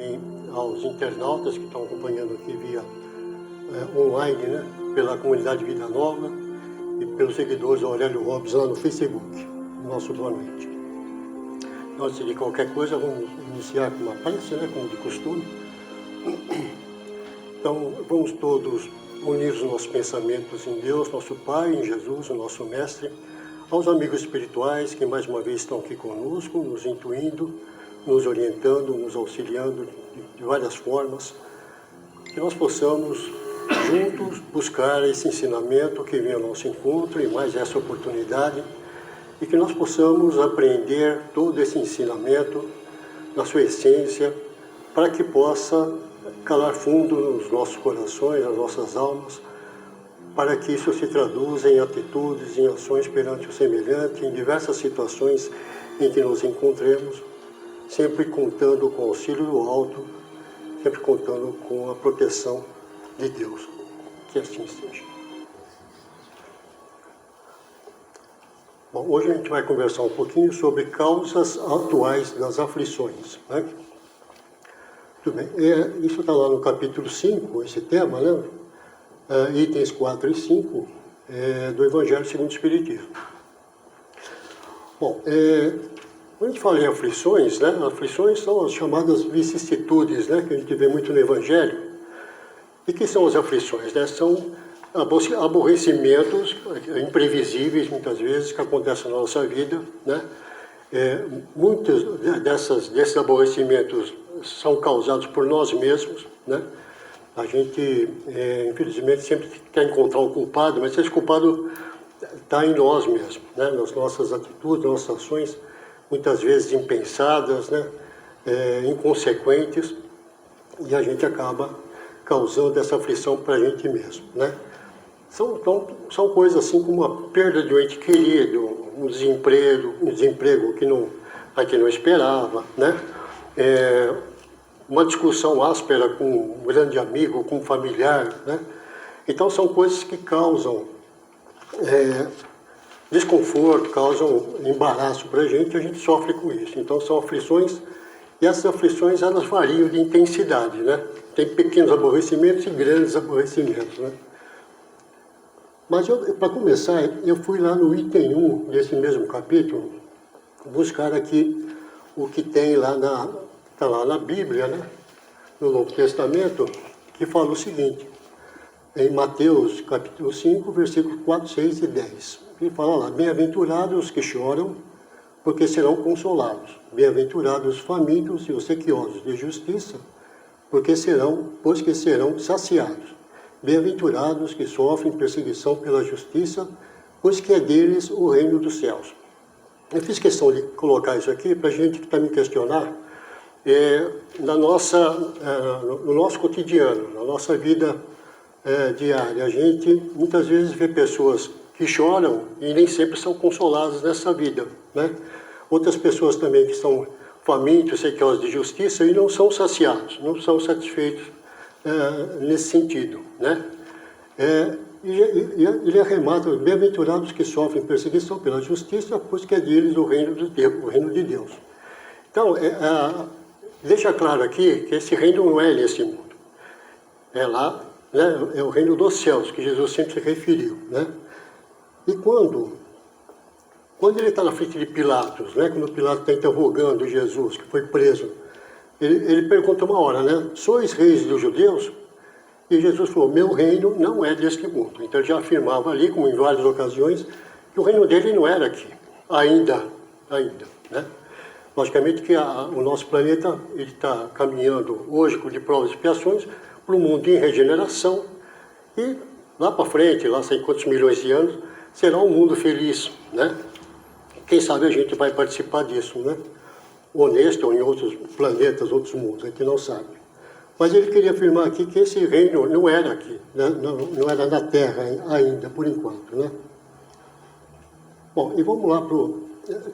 também aos internautas que estão acompanhando aqui via online, né, pela comunidade Vida Nova e pelos seguidores do Aurélio Robes lá no Facebook. Nosso boa noite. Antes de qualquer coisa, vamos iniciar com uma prece, né, como de costume. Então, vamos todos unir os nossos pensamentos em Deus, nosso Pai, em Jesus, o nosso Mestre, aos amigos espirituais que mais uma vez estão aqui conosco, nos intuindo, nos orientando, nos auxiliando de várias formas, que nós possamos juntos buscar esse ensinamento que vem ao nosso encontro e mais essa oportunidade, e que nós possamos aprender todo esse ensinamento na sua essência, para que possa calar fundo nos nossos corações, nas nossas almas, para que isso se traduza em atitudes, em ações perante o semelhante, em diversas situações em que nos encontremos, sempre contando com o auxílio do alto, sempre contando com a proteção de Deus. Que assim seja. Bom, hoje a gente vai conversar um pouquinho sobre causas atuais das aflições, né? Tudo bem. Isso está lá no capítulo 5, esse tema, né? Itens 4 e 5 do Evangelho segundo o Espiritismo. Bom, quando a gente fala em aflições, né? Aflições são as chamadas vicissitudes, né? Que a gente vê muito no Evangelho. E que são as aflições, né? São aborrecimentos imprevisíveis, muitas vezes, que acontecem na nossa vida, né? Muitos desses aborrecimentos são causados por nós mesmos, né? A gente, infelizmente, sempre quer encontrar um culpado, mas esse culpado está em nós mesmos, né? Nas nossas atitudes, nas nossas ações, muitas vezes impensadas, né? Inconsequentes, e a gente acaba causando essa aflição para a gente mesmo, né? São coisas assim como a perda de um ente querido, um desemprego que a gente não esperava, né? Uma discussão áspera com um grande amigo, com um familiar, né? Então são coisas que causam desconforto, causam embaraço para a gente sofre com isso. Então são aflições, e essas aflições elas variam de intensidade, né? Tem pequenos aborrecimentos e grandes aborrecimentos, né? Mas para começar, eu fui lá no item 1 desse mesmo capítulo, buscar aqui o que tem lá está lá na Bíblia, né? No Novo Testamento, que fala o seguinte, em Mateus capítulo 5, versículos 4, 6 e 10. Ele fala lá, bem-aventurados os que choram, porque serão consolados. Bem-aventurados os famintos e os sequiosos de justiça, pois que serão saciados. Bem-aventurados que sofrem perseguição pela justiça, pois que é deles o reino dos céus. Eu fiz questão de colocar isso aqui para a gente também questionar no nosso cotidiano, na nossa vida diária. A gente muitas vezes vê pessoas que choram e nem sempre são consoladas nessa vida, né? Outras pessoas também que são famintos, sequiosos de justiça e não são saciados, não são satisfeitos nesse sentido, né? Ele arremata, bem-aventurados que sofrem perseguição pela justiça, pois que é deles o reino de Deus. Então, deixa claro aqui que esse reino não é nesse mundo. É lá, né? É o reino dos céus, que Jesus sempre se referiu, né? E quando ele está na frente de Pilatos, né? Quando Pilatos está interrogando Jesus, que foi preso, ele pergunta uma hora, né? Sois reis dos judeus? E Jesus falou, meu reino não é deste mundo. Então ele já afirmava ali, como em várias ocasiões, que o reino dele não era aqui, ainda, né? Logicamente que o nosso planeta está caminhando hoje de provas e expiações para um mundo em regeneração, e lá para frente, lá sei quantos milhões de anos, será um mundo feliz, né? Quem sabe a gente vai participar disso, né? Ou neste ou em outros planetas, outros mundos, a gente não sabe. Mas ele queria afirmar aqui que esse reino não era aqui, né? Não era na Terra ainda, por enquanto, né? Bom, e vamos lá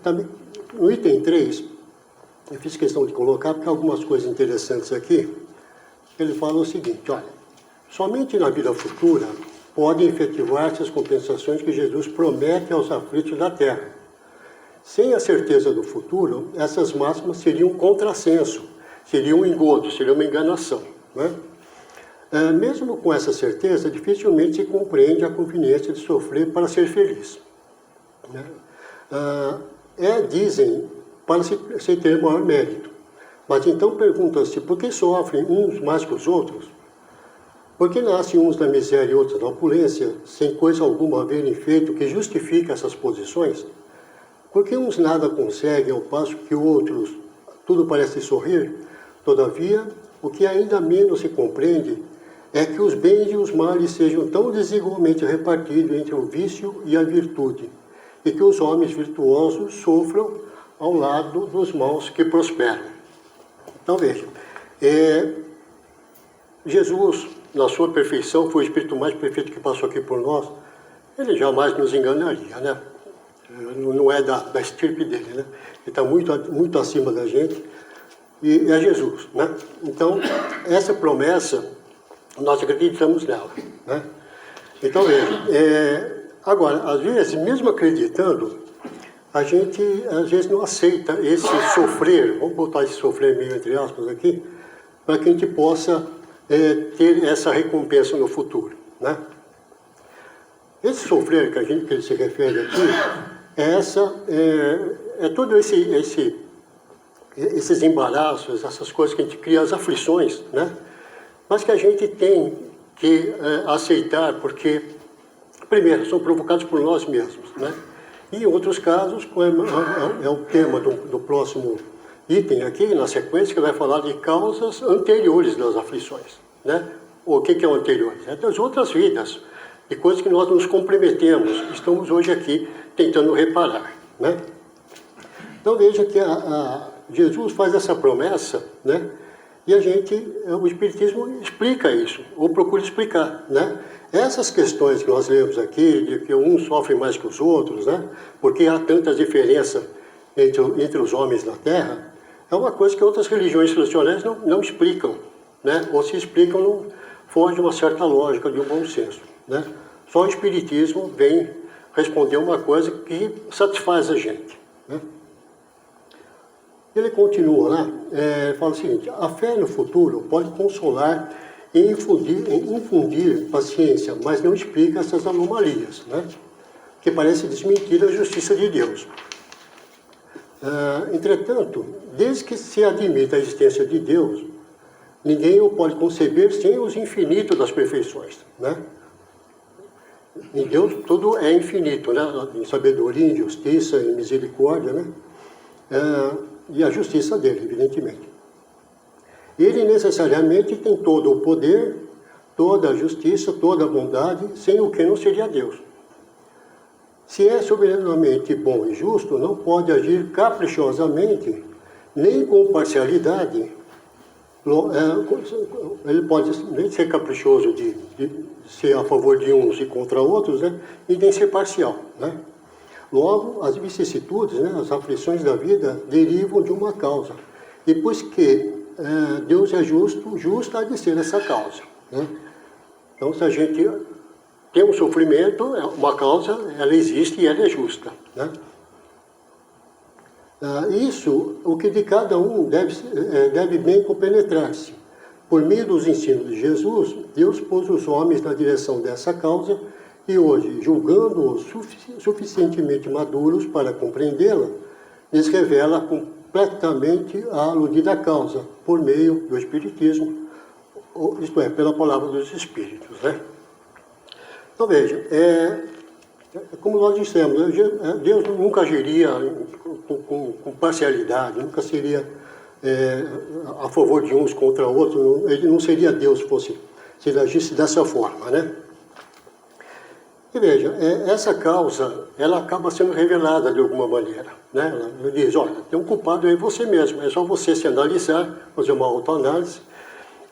também, no item 3, eu fiz questão de colocar, porque há algumas coisas interessantes aqui. Ele fala o seguinte, olha, somente na vida futura podem efetivar-se as compensações que Jesus promete aos aflitos da Terra. Sem a certeza do futuro, essas máximas seriam um contrassenso, seria um engodo, seria uma enganação, né? Mesmo com essa certeza, dificilmente se compreende a conveniência de sofrer para ser feliz, né? Dizem, para se ter maior mérito. Mas então pergunta-se, por que sofrem uns mais que os outros? Por que nascem uns da miséria e outros da opulência, sem coisa alguma haverem feito que justifique essas posições? Por que uns nada conseguem, ao passo que outros tudo parece sorrir? Todavia, o que ainda menos se compreende é que os bens e os males sejam tão desigualmente repartidos entre o vício e a virtude, e que os homens virtuosos sofram ao lado dos maus que prosperam. Então vejam, Jesus, na sua perfeição, foi o Espírito mais perfeito que passou aqui por nós, ele jamais nos enganaria, né? Não é da estirpe dele, né? Ele está muito acima da gente, e é Jesus, né? Então, essa promessa, nós acreditamos nela, né? Então, veja, agora, às vezes, mesmo acreditando, a gente, às vezes, não aceita esse sofrer, vamos botar esse sofrer meio entre aspas aqui, para que a gente possa ter essa recompensa no futuro, né? Esse sofrer que ele se refere aqui, todo esses embaraços, essas coisas que a gente cria, as aflições, né? Mas que a gente tem que aceitar, porque, primeiro, são provocados por nós mesmos, né? E em outros casos, é o tema do próximo item aqui, na sequência, que vai falar de causas anteriores das aflições, né? O que é o anterior? É das outras vidas, de coisas que nós nos comprometemos, estamos hoje aqui tentando reparar, né? Então veja que Jesus faz essa promessa, né? E o Espiritismo explica isso, ou procura explicar, né? Essas questões que nós lemos aqui, de que uns sofrem mais que os outros, né? Porque há tantas diferenças entre os homens na Terra, é uma coisa que outras religiões tradicionais não explicam, né? Ou se explicam, foge de uma certa lógica, de um bom senso, né? Só o Espiritismo vem responder uma coisa que satisfaz a gente, né? Ele continua lá, fala o seguinte: a fé no futuro pode consolar e infundir paciência, mas não explica essas anomalias, né? Que parece desmentir a justiça de Deus. Entretanto, desde que se admita a existência de Deus, ninguém o pode conceber sem os infinitos das perfeições, né? Em Deus tudo é infinito, né? Em sabedoria, em justiça, em misericórdia, né? E a justiça dele, evidentemente. Ele necessariamente tem todo o poder, toda a justiça, toda a bondade, sem o que não seria Deus. Se é soberanamente bom e justo, não pode agir caprichosamente, nem com parcialidade. Ele pode nem ser caprichoso de ser a favor de uns e contra outros, né? E nem ser parcial, né? Logo, as vicissitudes, né, as aflições da vida, derivam de uma causa. E pois que Deus é justo há de ser essa causa, né? Então, se a gente tem um sofrimento, uma causa, ela existe e ela é justa, né? Isso, o que de cada um deve bem compenetrar-se. Por meio dos ensinos de Jesus, Deus pôs os homens na direção dessa causa e hoje, julgando-os suficientemente maduros para compreendê-la, lhes revela completamente a aludida causa, por meio do Espiritismo, isto é, pela palavra dos Espíritos, né? Então veja, como nós dissemos, Deus nunca agiria com parcialidade, nunca seria a favor de uns contra outros, ele não seria Deus se ele agisse dessa forma, né? E veja, essa causa, ela acaba sendo revelada de alguma maneira, né? Ela diz, olha, tem um culpado aí você mesmo, é só você se analisar, fazer uma autoanálise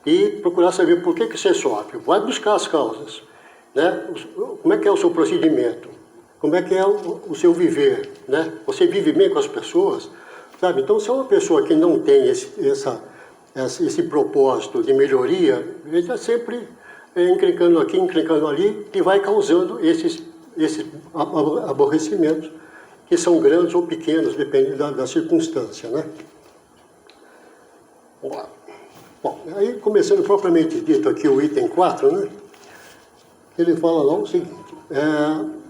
e procurar saber por que você sofre. Vai buscar as causas, né? Como é que é o seu procedimento? Como é que é o seu viver, né? Você vive bem com as pessoas, sabe? Então, se é uma pessoa que não tem esse propósito de melhoria, ele está sempre encrencando aqui, encrencando ali, e vai causando esses aborrecimentos, que são grandes ou pequenos, dependendo da circunstância, né? Vamos lá. aí começando propriamente dito aqui o item 4, né? Ele fala lá o seguinte,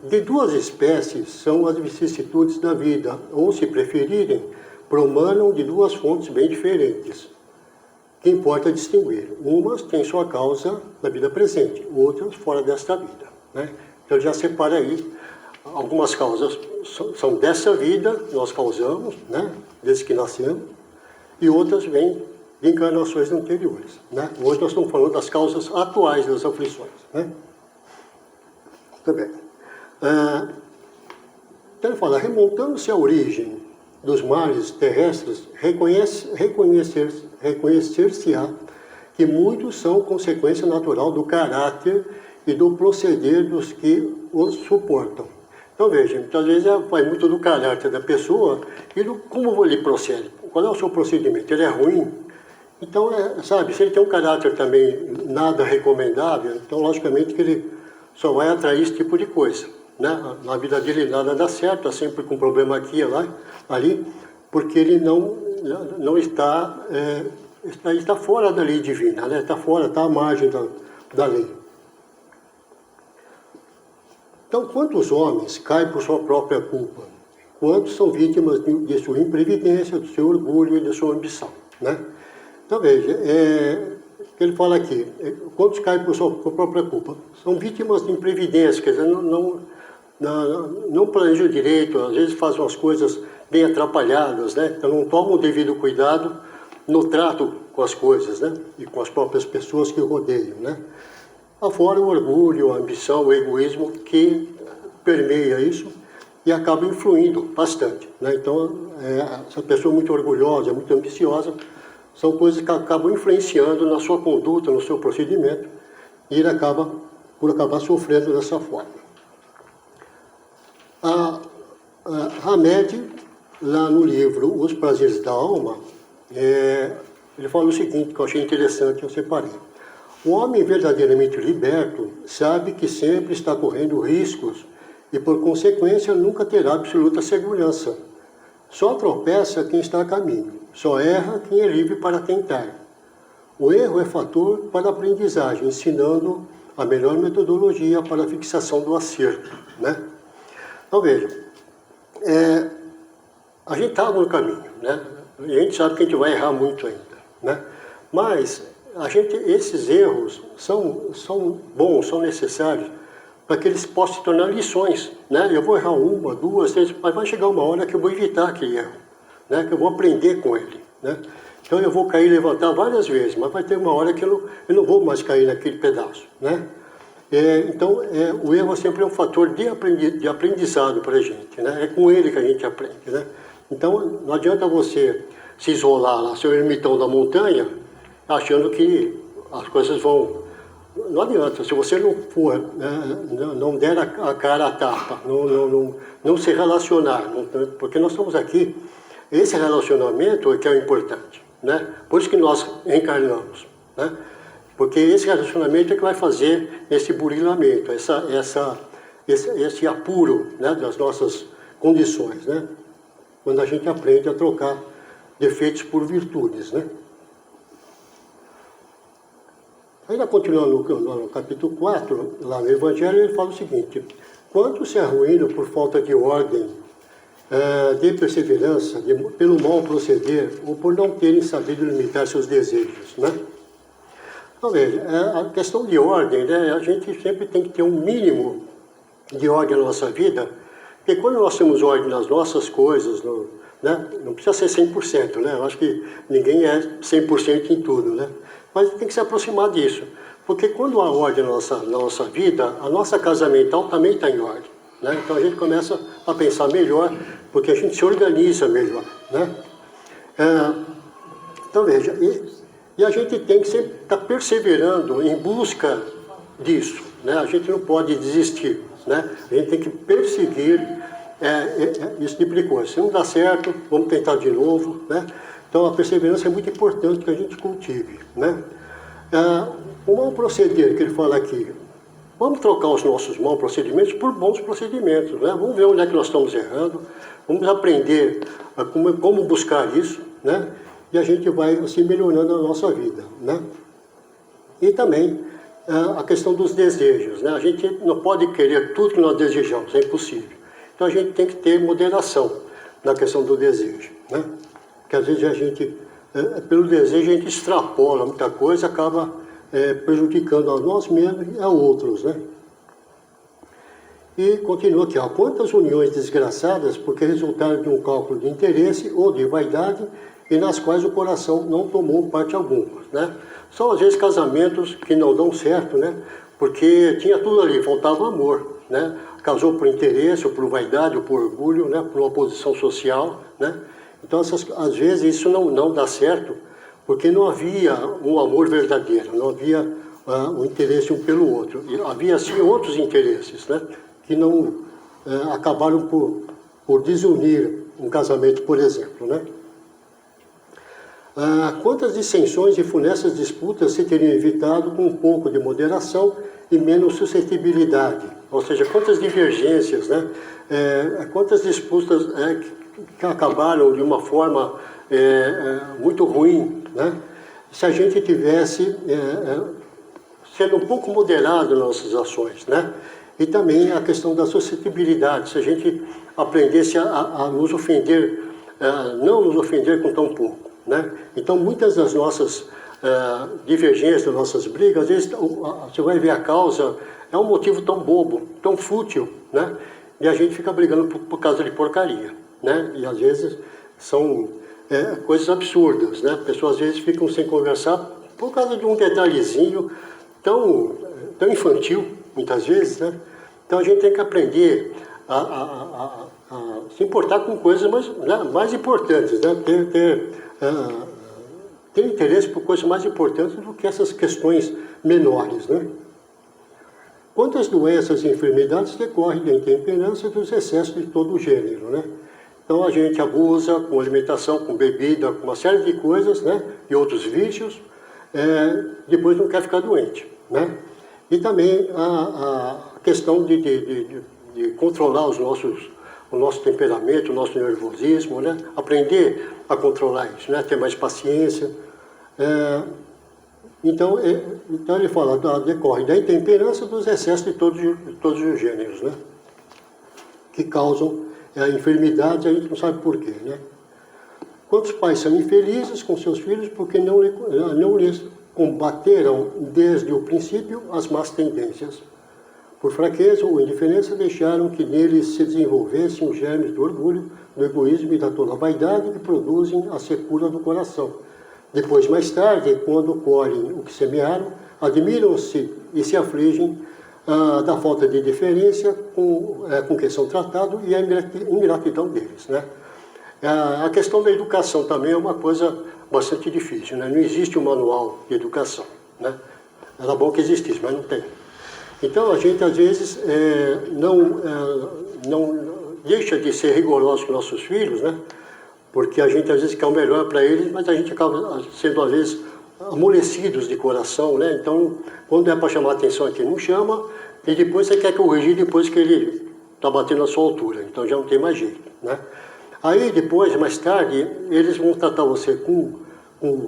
de duas espécies são as vicissitudes da vida, ou se preferirem, promanam de duas fontes bem diferentes, que importa distinguir. Umas têm sua causa na vida presente, outras fora desta vida, né? Então ele já separa aí, algumas causas são dessa vida, nós causamos, né? Desde que nascemos, e outras vêm de encarnações anteriores, né? Hoje nós estamos falando das causas atuais das aflições, né? Muito bem. Então ele fala, remontando-se à origem dos males terrestres, reconhecer-se-á que muitos são consequência natural do caráter e do proceder dos que os suportam. Então veja, muitas vezes vai muito do caráter da pessoa e do como ele procede. Qual é o seu procedimento? Ele é ruim? Então, sabe, se ele tem um caráter também nada recomendável, então logicamente que ele só vai atrair esse tipo de coisa, né? Na vida dele nada dá certo, está sempre com problema aqui e lá, ali, porque ele não está, está fora da lei divina, né? Está fora, está à margem da lei. Então, quantos homens caem por sua própria culpa? Quantos são vítimas de sua imprevidência, do seu orgulho e da sua ambição, né? Então, veja, ele fala aqui, quantos caem por sua própria culpa? São vítimas de imprevidência, quer dizer, não planejam direito, às vezes fazem umas coisas bem atrapalhadas, né? Então não tomam o devido cuidado no trato com as coisas, né? E com as próprias pessoas que rodeiam, né? Afora o orgulho, a ambição, o egoísmo que permeia isso e acaba influindo bastante, né? Então, essa pessoa muito orgulhosa, muito ambiciosa, são coisas que acabam influenciando na sua conduta, no seu procedimento, e ele acaba por acabar sofrendo dessa forma. Hamed, lá no livro Os Prazeres da Alma, ele fala o seguinte, que eu achei interessante, eu separei. O homem verdadeiramente liberto sabe que sempre está correndo riscos e, por consequência, nunca terá absoluta segurança. Só tropeça quem está a caminho, só erra quem é livre para tentar. O erro é fator para a aprendizagem, ensinando a melhor metodologia para a fixação do acerto, né? Então, veja, a gente está no caminho, né? A gente sabe que a gente vai errar muito ainda, né? Mas esses erros são bons, são necessários para que eles possam se tornar lições, né? Eu vou errar uma, duas, três, mas vai chegar uma hora que eu vou evitar aquele erro, né? Que eu vou aprender com ele, né? Então eu vou cair e levantar várias vezes, mas vai ter uma hora que eu não vou mais cair naquele pedaço, né? Então, o erro sempre é um fator de aprendizado para a gente, né? É com ele que a gente aprende, né? Então, não adianta você se isolar lá, seu ermitão da montanha, achando que as coisas vão... Não adianta, se você não for, não der a cara a tapa, não se relacionar, porque nós estamos aqui, esse relacionamento é que é o importante, né? Por isso que nós encarnamos, né? Porque esse relacionamento é que vai fazer esse burilamento, esse apuro, né, das nossas condições, né? Quando a gente aprende a trocar defeitos por virtudes, né? Ainda continuando no capítulo 4, lá no Evangelho, ele fala o seguinte: quantos se arruinam por falta de ordem, de perseverança, pelo mau proceder, ou por não terem sabido limitar seus desejos, né? Então, veja, a questão de ordem, né, a gente sempre tem que ter um mínimo de ordem na nossa vida, porque quando nós temos ordem nas nossas coisas, né, não precisa ser 100%, né? Eu acho que ninguém é 100% em tudo, né? Mas tem que se aproximar disso, porque quando há ordem na nossa vida, a nossa casa mental também está em ordem, né? Então a gente começa a pensar melhor, porque a gente se organiza melhor, né? Então veja, e a gente tem que sempre estar perseverando em busca disso, né? A gente não pode desistir, né? A gente tem que perseguir esse tipo de coisa. Se não dá certo, vamos tentar de novo, né? Então a perseverança é muito importante que a gente cultive, né? O mau proceder que ele fala aqui, vamos trocar os nossos maus procedimentos por bons procedimentos, né? Vamos ver onde é que nós estamos errando, vamos aprender como buscar isso, né? e a gente vai assim melhorando a nossa vida, né? E também a questão dos desejos, né? A gente não pode querer tudo que nós desejamos, é impossível. Então a gente tem que ter moderação na questão do desejo, né? Porque às vezes a gente, pelo desejo, a gente extrapola muita coisa, acaba prejudicando a nós mesmos e a outros, né? E continua aqui, ó, quantas uniões desgraçadas porque resultaram de um cálculo de interesse ou de vaidade e nas quais o coração não tomou parte alguma, né? São às vezes casamentos que não dão certo, né? Porque tinha tudo ali, faltava amor, né? Casou por interesse, ou por vaidade, ou por orgulho, né? Por uma posição social, né? Então, às vezes isso não dá certo, porque não havia um amor verdadeiro, não havia um interesse um pelo outro. E havia, sim, outros interesses, né? Que não acabaram por desunir um casamento, por exemplo, né? Quantas dissensões e funestas disputas se teriam evitado com um pouco de moderação e menos suscetibilidade? Ou seja, quantas divergências, né? Quantas disputas que acabaram de uma forma muito ruim, né? Se a gente tivesse sendo um pouco moderado nas nossas ações, né? E também a questão da suscetibilidade, se a gente aprendesse a nos ofender, não nos ofender com tão pouco, né? Então, muitas das nossas divergências, das nossas brigas, às vezes você vai ver a causa, é um motivo tão bobo, tão fútil, né? E a gente fica brigando por causa de porcaria, né? E às vezes são coisas absurdas, né? Pessoas às vezes ficam sem conversar por causa de um detalhezinho tão infantil, muitas vezes, né? Então a gente tem que aprender a se importar com coisas mais importantes, né? Ter interesse por coisas mais importantes do que essas questões menores, né? Quantas doenças e enfermidades decorrem da intemperança e dos excessos de todo o gênero, né? Então a gente abusa com alimentação, com bebida, com uma série de coisas, né? E outros vícios, depois não quer ficar doente, né? E também a questão de controlar o nosso temperamento, o nosso nervosismo, né? Aprender a controlar isso, né? Ter mais paciência. Então ele fala, decorre da intemperança dos excessos de todos os gêneros, né? Que causam enfermidades, a gente não sabe porquê, né? Quantos pais são infelizes com seus filhos porque não lhes combateram desde o princípio as más tendências. Por fraqueza ou indiferença deixaram que neles se desenvolvessem os germes do orgulho, do egoísmo e da tola vaidade que produzem a secura do coração. Depois, mais tarde, quando colhem o que semearam, admiram-se e se afligem da falta de deferência com que são tratados e a ingratidão deles, né? A questão da educação também é uma coisa bastante difícil, né? Não existe um manual de educação, né? Era bom que existisse, mas não tem. Então a gente às vezes não deixa de ser rigoroso com nossos filhos, né? Porque a gente às vezes quer o melhor para eles, mas a gente acaba sendo às vezes amolecidos de coração, né? Então, quando é para chamar a atenção aqui, não chama, e depois você quer corrigir depois que ele está batendo a sua altura, então já não tem mais jeito, né? Aí depois, mais tarde, eles vão tratar você com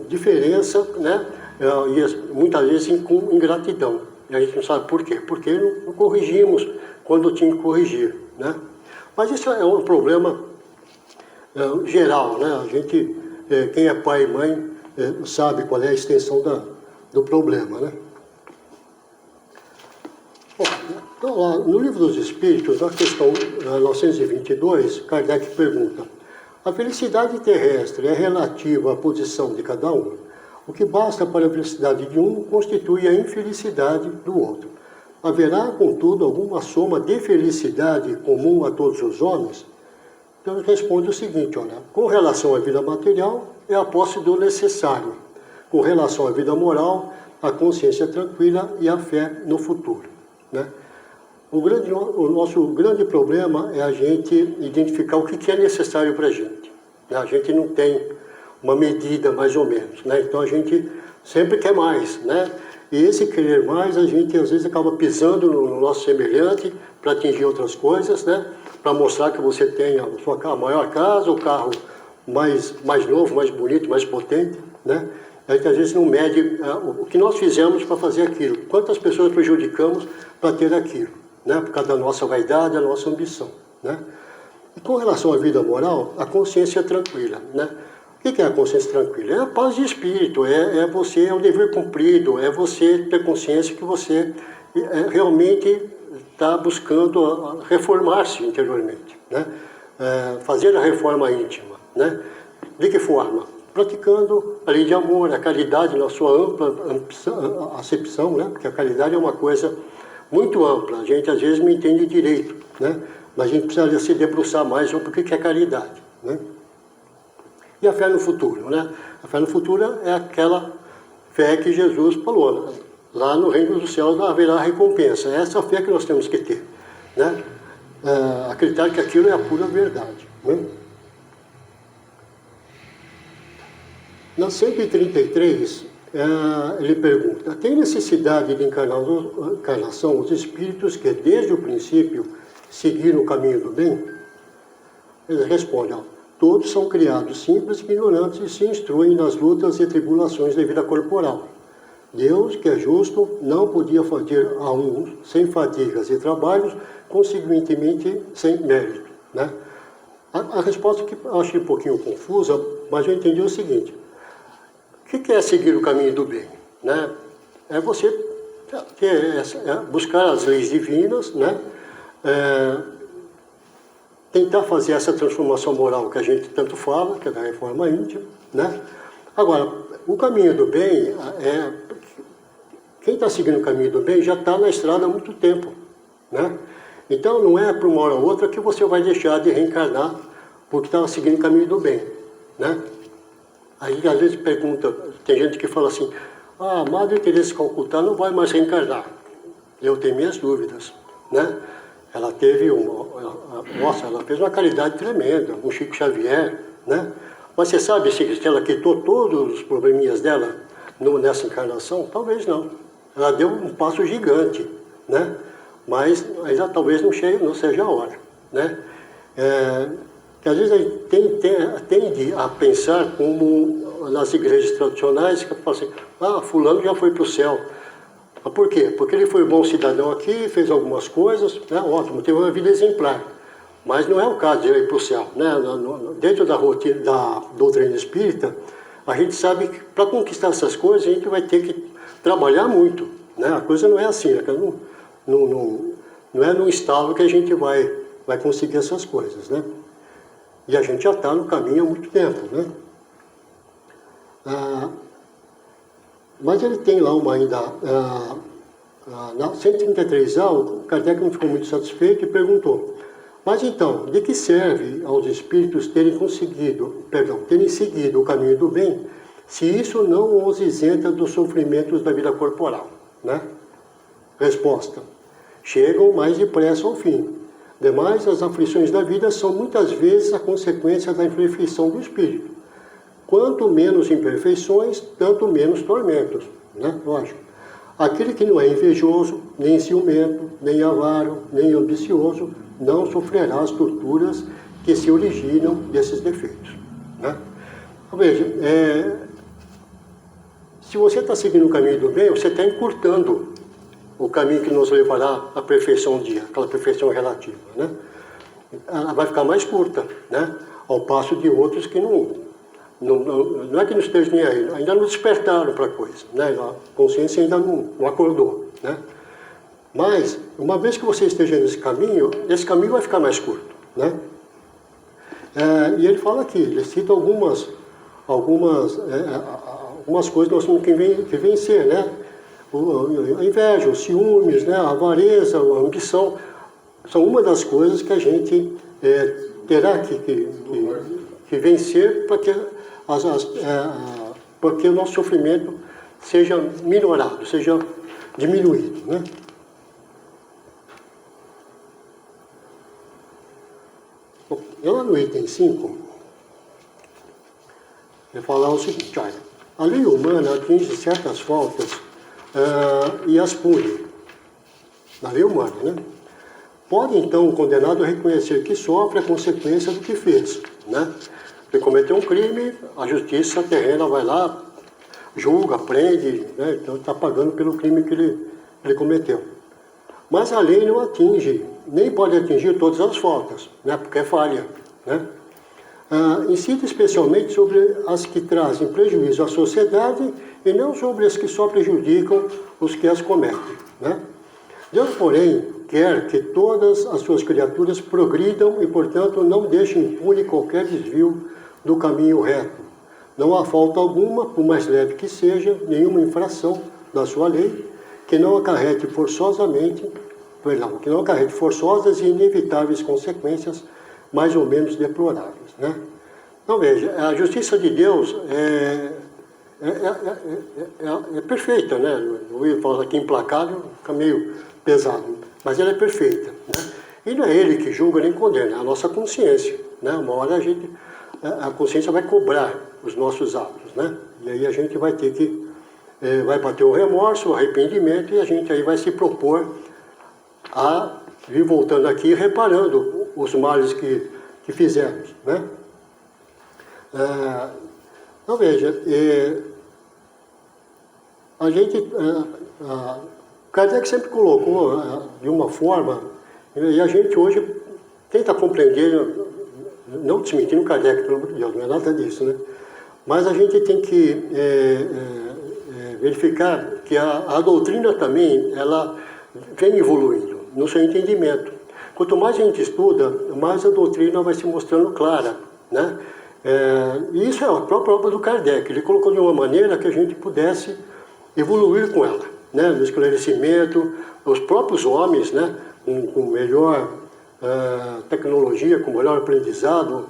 diferença, né? E muitas vezes com ingratidão. E a gente não sabe por quê. Porque não corrigimos quando tinha que corrigir, né? Mas isso é um problema geral, né? A gente, quem é pai e mãe, sabe qual é a extensão do problema, né? Bom, então, lá, no Livro dos Espíritos, na questão 922, Kardec pergunta: a felicidade terrestre é relativa à posição de cada um? O que basta para a felicidade de um constitui a infelicidade do outro. Haverá, contudo, alguma soma de felicidade comum a todos os homens? Então ele responde o seguinte, olha, com relação à vida material, é a posse do necessário. Com relação à vida moral, a consciência tranquila e a fé no futuro, né? O nosso grande problema é a gente identificar o que é necessário para a gente. A gente não tem uma medida mais ou menos, né? Então a gente sempre quer mais, né? E esse querer mais, a gente às vezes acaba pisando no nosso semelhante para atingir outras coisas, né? Para mostrar que você tem a maior casa, o carro mais novo, mais bonito, mais potente, né? A gente às vezes não mede o que nós fizemos para fazer aquilo, quantas pessoas prejudicamos para ter aquilo, né? Por causa da nossa vaidade, da nossa ambição, né? E com relação à vida moral, a consciência é tranquila, né? O que é a consciência tranquila? É a paz de espírito, é o dever cumprido, é você ter consciência que você realmente está buscando reformar-se interiormente, né? Fazer a reforma íntima, né? De que forma? Praticando a lei de amor, a caridade na sua ampla acepção, né? Porque a caridade é uma coisa muito ampla, a gente às vezes não entende direito, né? Mas a gente precisa se debruçar mais sobre o que é caridade, né? E a fé no futuro, né? A fé no futuro é aquela fé que Jesus falou, né? Lá no reino dos céus haverá recompensa. É essa fé que nós temos que ter, né? Acreditar que aquilo é a pura verdade, né? Na 133, ele pergunta: tem necessidade de encarnação os espíritos que desde o princípio seguiram o caminho do bem? Ele responde: todos são criados simples e ignorantes e se instruem nas lutas e tribulações da vida corporal. Deus, que é justo, não podia fazer a uns sem fadigas e trabalhos, consequentemente sem mérito, né? A resposta que eu achei um pouquinho confusa, mas eu entendi o seguinte: o que é seguir o caminho do bem, né? É você buscar as leis divinas, né? Tentar fazer essa transformação moral que a gente tanto fala, que é da reforma íntima, né? Agora, o caminho do bem, quem está seguindo o caminho do bem já está na estrada há muito tempo, né? Então não é por uma hora ou outra que você vai deixar de reencarnar porque está seguindo o caminho do bem, né? Aí às vezes pergunta, tem gente que fala assim: a Madre Teresa de Calcutá não vai mais reencarnar. Eu tenho minhas dúvidas, né? Ela teve ela fez uma caridade tremenda, um Chico Xavier, né? Mas você sabe se ela quitou todos os probleminhas dela nessa encarnação? Talvez não. Ela deu um passo gigante, né? Mas ainda talvez não seja a hora, né? Que às vezes a gente tende a pensar como nas igrejas tradicionais, que falam assim: fulano já foi para o céu. Por quê? Porque ele foi bom cidadão aqui, fez algumas coisas, né? Ótimo, teve uma vida exemplar. Mas não é o caso de ele ir para o céu, né? Dentro da rotina da doutrina espírita, a gente sabe que para conquistar essas coisas a gente vai ter que trabalhar muito, né? A coisa não é assim, né? Não é num estalo que a gente vai conseguir essas coisas, né? E a gente já está no caminho há muito tempo, né? Mas ele tem lá na 133A, o Kardec não ficou muito satisfeito e perguntou: mas então, de que serve aos espíritos terem seguido o caminho do bem, se isso não os isenta dos sofrimentos da vida corporal, né? Resposta: chegam mais depressa ao fim. Demais, as aflições da vida são muitas vezes a consequência da imperfeição do espírito. Quanto menos imperfeições, tanto menos tormentos, né? Lógico. Aquele que não é invejoso, nem ciumento, nem avaro, nem ambicioso, não sofrerá as torturas que se originam desses defeitos, né? Veja, se você está seguindo o caminho do bem, você está encurtando o caminho que nos levará à perfeição um dia, aquela perfeição relativa, né? Ela vai ficar mais curta, né? Ao passo de outros que não é que não estejam nem aí, ainda não despertaram para a coisa, né? A consciência ainda não acordou, né? Mas, uma vez que você esteja nesse caminho, esse caminho vai ficar mais curto, né? E ele fala aqui, ele cita algumas coisas que nós temos que vencer, né? A inveja, os ciúmes, né? A avareza, a ambição, são uma das coisas que a gente terá que vencer para que o nosso sofrimento seja minorado, seja diminuído, né? Bom, lá no item 5, ele fala o seguinte: olha, a lei humana atinge certas faltas e as pune. Na lei humana, né? Pode, então, o condenado reconhecer que sofre a consequência do que fez, né? Ele cometeu um crime, a justiça terrena vai lá, julga, prende, né? Então está pagando pelo crime que ele cometeu. Mas a lei não atinge, nem pode atingir todas as faltas, né? Porque é falha, né? Incide especialmente sobre as que trazem prejuízo à sociedade e não sobre as que só prejudicam os que as cometem, né? Deus, porém, quer que todas as suas criaturas progridam e, portanto, não deixem impune qualquer desvio do caminho reto. Não há falta alguma, por mais leve que seja, nenhuma infração da sua lei, que não acarrete forçosas e inevitáveis consequências mais ou menos deploráveis, né? Então, veja, a justiça de Deus é perfeita, né? Eu ia falar aqui implacável, fica meio pesado, mas ela é perfeita, né? E não é ele que julga nem condena, é a nossa consciência, né? Uma hora a consciência vai cobrar os nossos atos, né? E aí a gente vai ter que, vai bater o remorso, o arrependimento, e a gente aí vai se propor a vir voltando aqui reparando os males que fizemos, né? Então veja, a gente, Kardec sempre colocou de uma forma, e a gente hoje tenta compreender, não desmentindo Kardec, pelo amor de Deus, não é nada disso, né? Mas a gente tem que verificar que a doutrina também, ela vem evoluindo no seu entendimento. Quanto mais a gente estuda, mais a doutrina vai se mostrando clara, né? E isso é a própria obra do Kardec. Ele colocou de uma maneira que a gente pudesse evoluir com ela, né? No esclarecimento, os próprios homens, né? Com melhor tecnologia, com melhor aprendizado,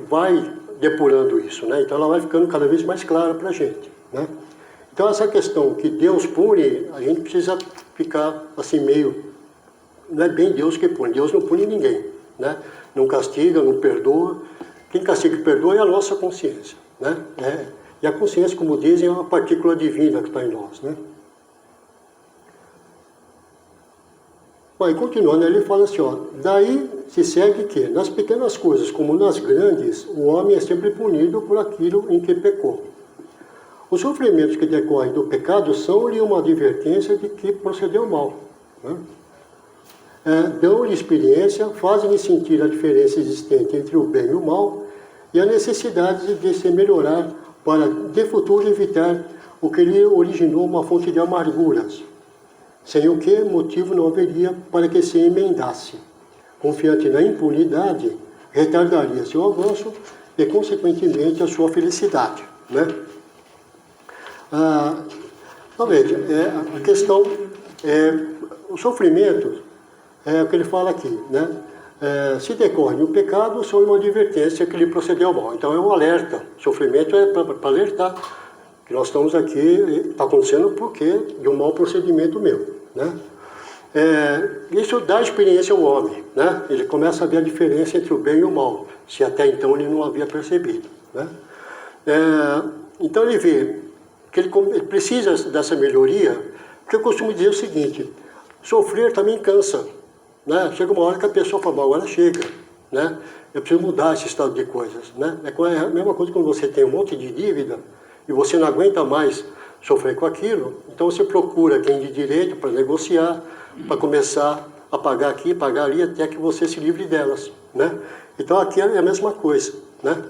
vai depurando isso, né? Então ela vai ficando cada vez mais clara para a gente, né? Então essa questão que Deus pune, a gente precisa ficar assim meio... Não é bem Deus que pune, Deus não pune ninguém, né? Não castiga, não perdoa. Quem castiga e perdoa é a nossa consciência, né? E a consciência, como dizem, é uma partícula divina que está em nós, né? Bom, e continuando, ele fala assim, ó, daí se segue que, nas pequenas coisas como nas grandes, o homem é sempre punido por aquilo em que pecou. Os sofrimentos que decorrem do pecado são-lhe uma advertência de que procedeu mal, né? Dão-lhe experiência, fazem-lhe sentir a diferença existente entre o bem e o mal e a necessidade de se melhorar para, de futuro, evitar o que lhe originou uma fonte de amarguras, sem o que motivo não haveria para que se emendasse. Confiante na impunidade, retardaria seu avanço e, consequentemente, a sua felicidade, né? Então, veja, a questão os sofrimentos, é o que ele fala aqui, né? Se decorre um pecado, são uma advertência que lhe procedeu mal. Então é um alerta. O sofrimento é para alertar que nós estamos aqui, está acontecendo porque de um mau procedimento meu, né? Isso dá experiência ao homem, né? Ele começa a ver a diferença entre o bem e o mal, se até então ele não havia percebido, né? Então ele vê que ele precisa dessa melhoria, porque eu costumo dizer o seguinte: sofrer também cansa, né? Chega uma hora que a pessoa fala, agora chega, né? Eu preciso mudar esse estado de coisas, né? É a mesma coisa quando você tem um monte de dívida e você não aguenta mais sofrer com aquilo, então você procura quem de direito para negociar, para começar a pagar aqui, pagar ali, até que você se livre delas, né? Então aqui é a mesma coisa, né?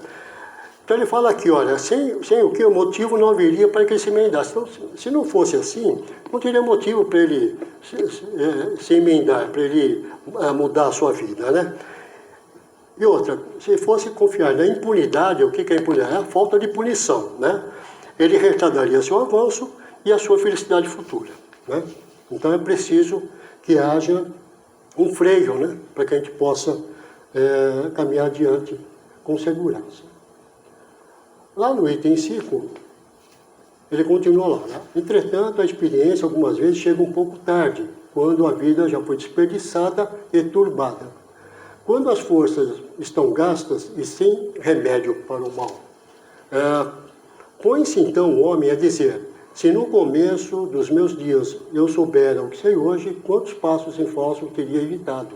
Então ele fala aqui, olha, sem o que o motivo não haveria para que ele se emendasse. Então, se não fosse assim, não teria motivo para ele se emendar, para ele mudar a sua vida, né? E outra, se fosse confiar na impunidade, o que é impunidade? É a falta de punição, né? Ele retardaria seu avanço e a sua felicidade futura, né? Então é preciso que haja um freio, né? Para que a gente possa caminhar adiante com segurança. Lá no item 5, ele continua lá, né? Entretanto, a experiência algumas vezes chega um pouco tarde, quando a vida já foi desperdiçada e turbada. Quando as forças estão gastas e sem remédio para o mal. Põe-se então o homem a dizer, se no começo dos meus dias eu soubera o que sei hoje, quantos passos em falso eu teria evitado?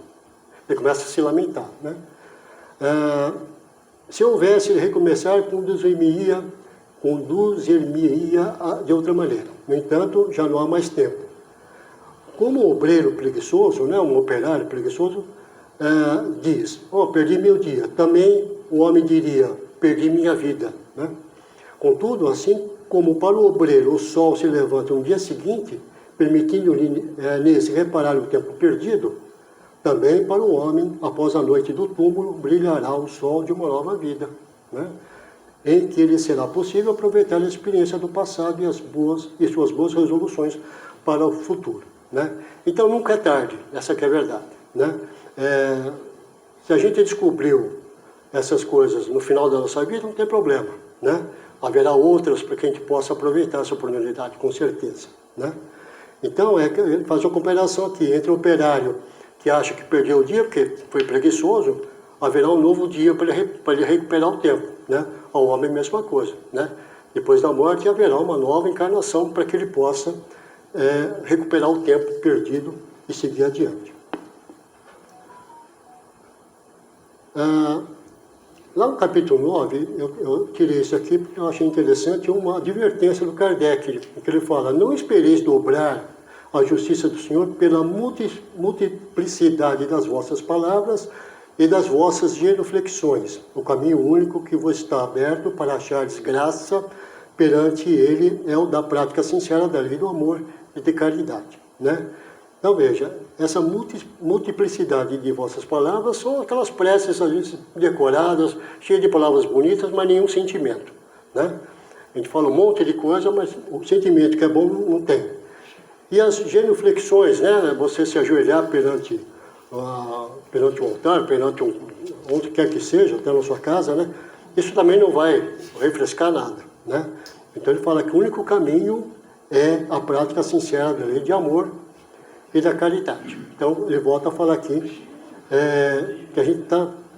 Ele começa a se lamentar, né? Se houvesse, ele recomeçar, conduzir-me-ia de outra maneira. No entanto, já não há mais tempo. Como um obreiro preguiçoso, né, um operário preguiçoso, diz, perdi meu dia. Também o homem diria, perdi minha vida. Né? Contudo, assim como para o obreiro o sol se levanta no dia seguinte, permitindo-lhe nesse reparar o tempo perdido, também para o homem, após a noite do túmulo, brilhará o sol de uma nova vida, né? Em que lhe será possível aproveitar a experiência do passado e suas boas resoluções para o futuro. Né? Então nunca é tarde, essa que é a verdade. Né? Se a gente descobriu essas coisas no final da nossa vida, não tem problema. Né? Haverá outras para que a gente possa aproveitar essa oportunidade, com certeza. Né? Então, faz uma comparação aqui entre o operário que acha que perdeu o dia porque foi preguiçoso, haverá um novo dia para ele recuperar o tempo. Né? Ao homem, a mesma coisa. Né? Depois da morte, haverá uma nova encarnação para que ele possa recuperar o tempo perdido e seguir adiante. Lá no capítulo 9, eu tirei isso aqui porque eu achei interessante uma advertência do Kardec, que ele fala, não espereis dobrar a justiça do Senhor pela multiplicidade das vossas palavras e das vossas genuflexões. O caminho único que vos está aberto para achares graça perante Ele é o da prática sincera da lei do amor e de caridade. Né? Então veja, essa multiplicidade de vossas palavras são aquelas preces às vezes decoradas, cheias de palavras bonitas, mas nenhum sentimento. Né? A gente fala um monte de coisa, mas o sentimento que é bom não tem. E as genuflexões, né? Você se ajoelhar perante o altar, perante onde quer que seja, até na sua casa, né? Isso também não vai refrescar nada. Né? Então ele fala que o único caminho é a prática sincera da lei de amor e da caridade. Então, ele volta a falar aqui que a gente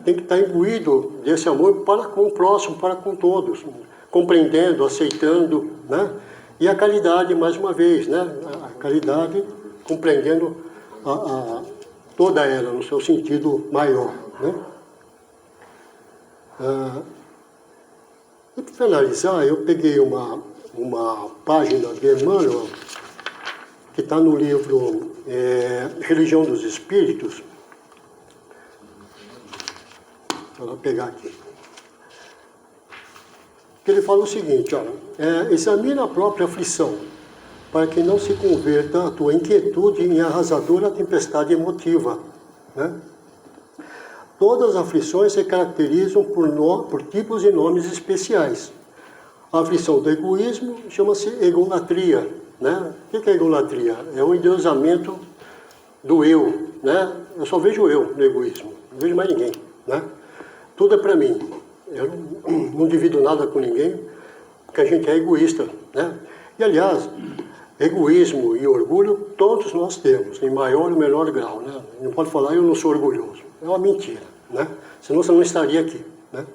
tem que estar imbuído desse amor para com o próximo, para com todos, compreendendo, aceitando, né? E a caridade, mais uma vez, né? A caridade compreendendo toda ela, no seu sentido maior. Né? E para finalizar, eu peguei uma página de Emmanuel, que está no livro Religião dos Espíritos. Vou pegar aqui. Que ele fala o seguinte, examina a própria aflição, para que não se converta a tua inquietude em arrasadora tempestade emotiva. Né? Todas as aflições se caracterizam por tipos e nomes especiais. A aflição do egoísmo chama-se egolatria. Né? O que é egolatria? É o endeusamento do eu. Né? Eu só vejo eu no egoísmo, não vejo mais ninguém. Né? Tudo é para mim. Eu não divido nada com ninguém, porque a gente é egoísta. Né? E, aliás, egoísmo e orgulho todos nós temos, em maior ou menor grau. Né? Não pode falar, eu não sou orgulhoso. É uma mentira. Né? Senão você não estaria aqui. Né?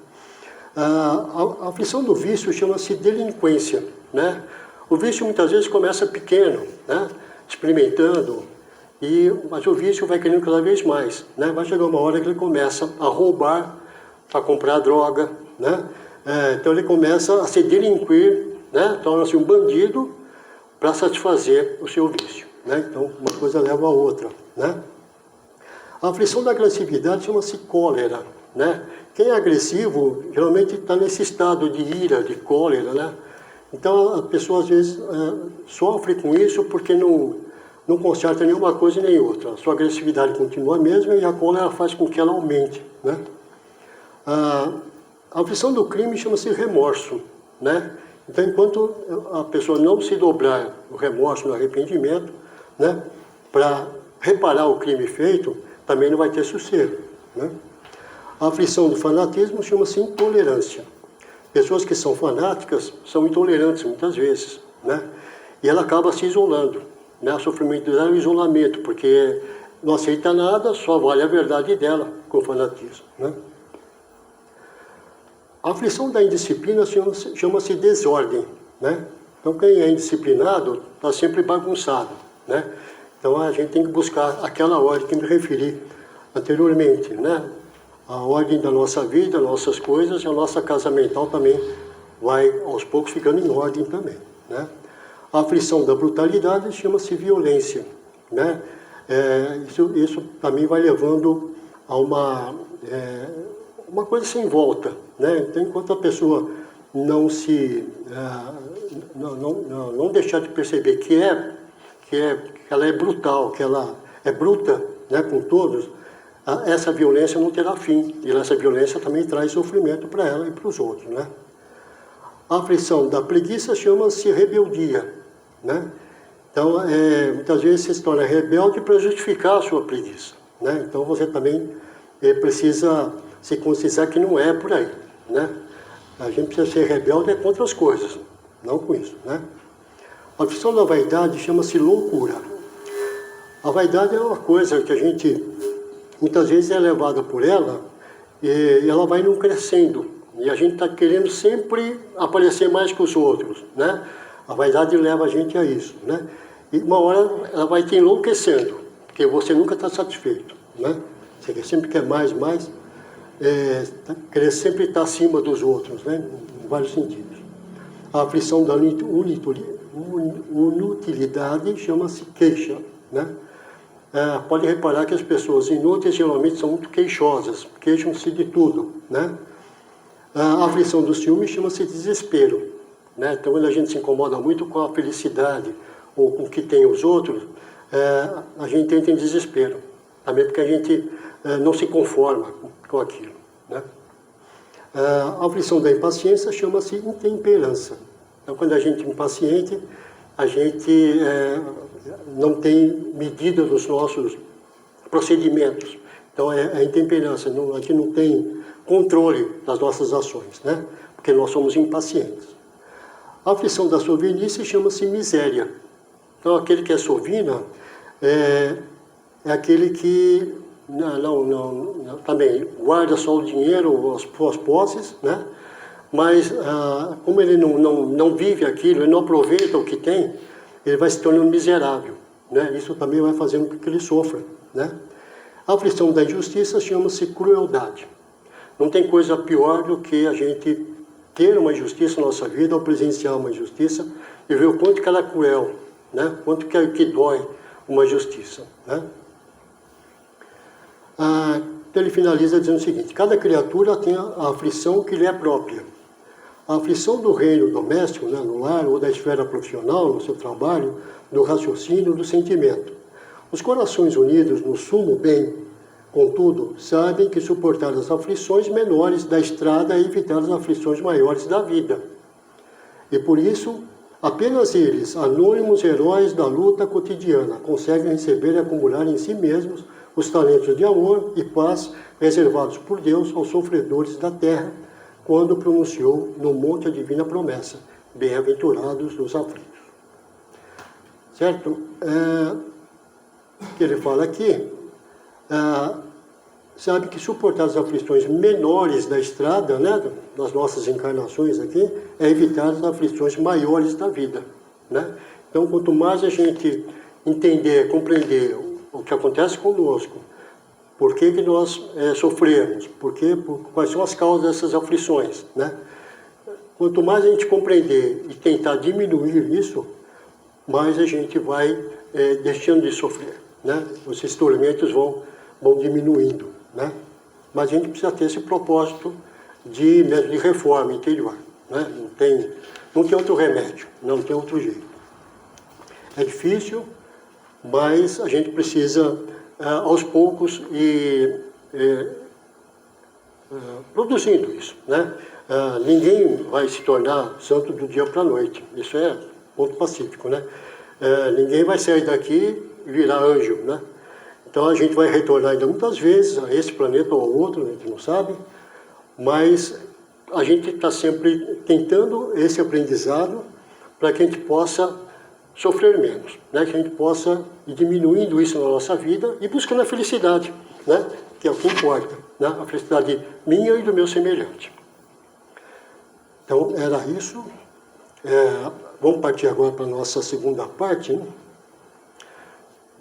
A aflição do vício chama-se delinquência. Né? O vício muitas vezes começa pequeno, né? Experimentando, mas o vício vai querendo cada vez mais. Né? Vai chegar uma hora que ele começa a roubar, a comprar droga. Né? Então ele começa a se delinquir, né? Torna-se um bandido para satisfazer o seu vício. Né? Então uma coisa leva a outra. Né? A aflição da agressividade chama-se cólera. Né? Quem é agressivo geralmente está nesse estado de ira, de cólera. Né? Então a pessoa às vezes sofre com isso porque não conserta nenhuma coisa nem outra. A sua agressividade continua a mesma e a cólera faz com que ela aumente. Né? A aflição do crime chama-se remorso. Né? Então enquanto a pessoa não se dobrar no remorso, no arrependimento, né? Para reparar o crime feito, também não vai ter sossego. Né? A aflição do fanatismo chama-se intolerância. Pessoas que são fanáticas são intolerantes muitas vezes. Né? E ela acaba se isolando. Né? O sofrimento dela é o isolamento, porque não aceita nada, só vale a verdade dela com o fanatismo. Né? A aflição da indisciplina chama-se desordem. Né? Então quem é indisciplinado está sempre bagunçado. Né? Então a gente tem que buscar aquela ordem que me referi anteriormente. Né? a ordem da nossa vida, nossas coisas, e a nossa casa mental também vai, aos poucos, ficando em ordem também, né? A aflição da brutalidade chama-se violência, né? Isso também vai levando a uma coisa sem volta, né? Então, enquanto a pessoa não deixar de perceber que ela é brutal, que ela é bruta, né, com todos, essa violência não terá fim. E essa violência também traz sofrimento para ela e para os outros, né? A aflição da preguiça chama-se rebeldia, né? Então, muitas vezes você se torna rebelde para justificar a sua preguiça, né? Então, você também precisa se conscientizar que não é por aí, né? A gente precisa ser rebelde contra as coisas, não com isso, né? A aflição da vaidade chama-se loucura. A vaidade é uma coisa que a gente, muitas vezes, é levada por ela e ela vai não crescendo. E a gente está querendo sempre aparecer mais que os outros, né? A vaidade leva a gente a isso, né? E uma hora ela vai te enlouquecendo, porque você nunca está satisfeito, né? Você sempre quer mais, querer sempre estar acima dos outros, né? Em vários sentidos. A aflição da inutilidade chama-se queixa, né? Pode reparar que as pessoas inúteis geralmente são muito queixosas, queixam-se de tudo, né? A aflição do ciúme chama-se desespero, né? Então, quando a gente se incomoda muito com a felicidade ou com o que tem os outros, a gente entra em desespero, também porque a gente não se conforma com aquilo, né? A aflição da impaciência chama-se intemperança. Então, quando a gente é impaciente, a gente não tem medida dos nossos procedimentos. Então, é a intemperança, a gente não tem controle das nossas ações, né? Porque nós somos impacientes. A aflição da sovinice chama-se miséria. Então, aquele que é sovina é aquele que também guarda só o dinheiro, as posses, né? Mas como ele não vive aquilo, ele não aproveita o que tem, ele vai se tornando miserável, né? Isso também vai fazendo com que ele sofra, né? A aflição da injustiça chama-se crueldade. Não tem coisa pior do que a gente ter uma injustiça na nossa vida, ou presenciar uma injustiça, e ver o quanto que ela é cruel, né? Quanto que dói uma justiça, né? Então ele finaliza dizendo o seguinte: cada criatura tem a aflição que lhe é própria. A aflição do reino doméstico, né, no lar, ou da esfera profissional, no seu trabalho, do raciocínio, do sentimento. Os corações unidos no sumo bem, contudo, sabem que suportar as aflições menores da estrada é evitar as aflições maiores da vida. E por isso, apenas eles, anônimos heróis da luta cotidiana, conseguem receber e acumular em si mesmos os talentos de amor e paz reservados por Deus aos sofredores da terra, quando pronunciou no monte a divina promessa: bem-aventurados os aflitos. Certo? Que ele fala aqui, sabe que suportar as aflições menores da estrada, né, das nossas encarnações aqui, é evitar as aflições maiores da vida, né? Então, quanto mais a gente entender, compreender o que acontece conosco, por que nós sofremos, quais são as causas dessas aflições, né? Quanto mais a gente compreender e tentar diminuir isso, mais a gente vai deixando de sofrer, né? Esses tormentos vão diminuindo, né? Mas a gente precisa ter esse propósito de reforma interior, né? Não tem outro remédio, não tem outro jeito. É difícil, mas a gente precisa, aos poucos, ir produzindo isso, né? Ninguém vai se tornar santo do dia para a noite, isso é ponto pacífico, né? Ninguém vai sair daqui e virar anjo, né? Então a gente vai retornar ainda muitas vezes a esse planeta ou ao outro, a gente não sabe, mas a gente está sempre tentando esse aprendizado para que a gente possa sofrer menos, né? Que a gente possa ir diminuindo isso na nossa vida e buscando a felicidade, né? Que é o que importa, né? A felicidade minha e do meu semelhante. Então era isso. Vamos partir agora para a nossa segunda parte, né?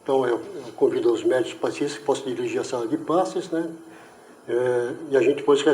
Então eu convido os médicos pacientes que possam dirigir a sala de passes, né? E a gente pode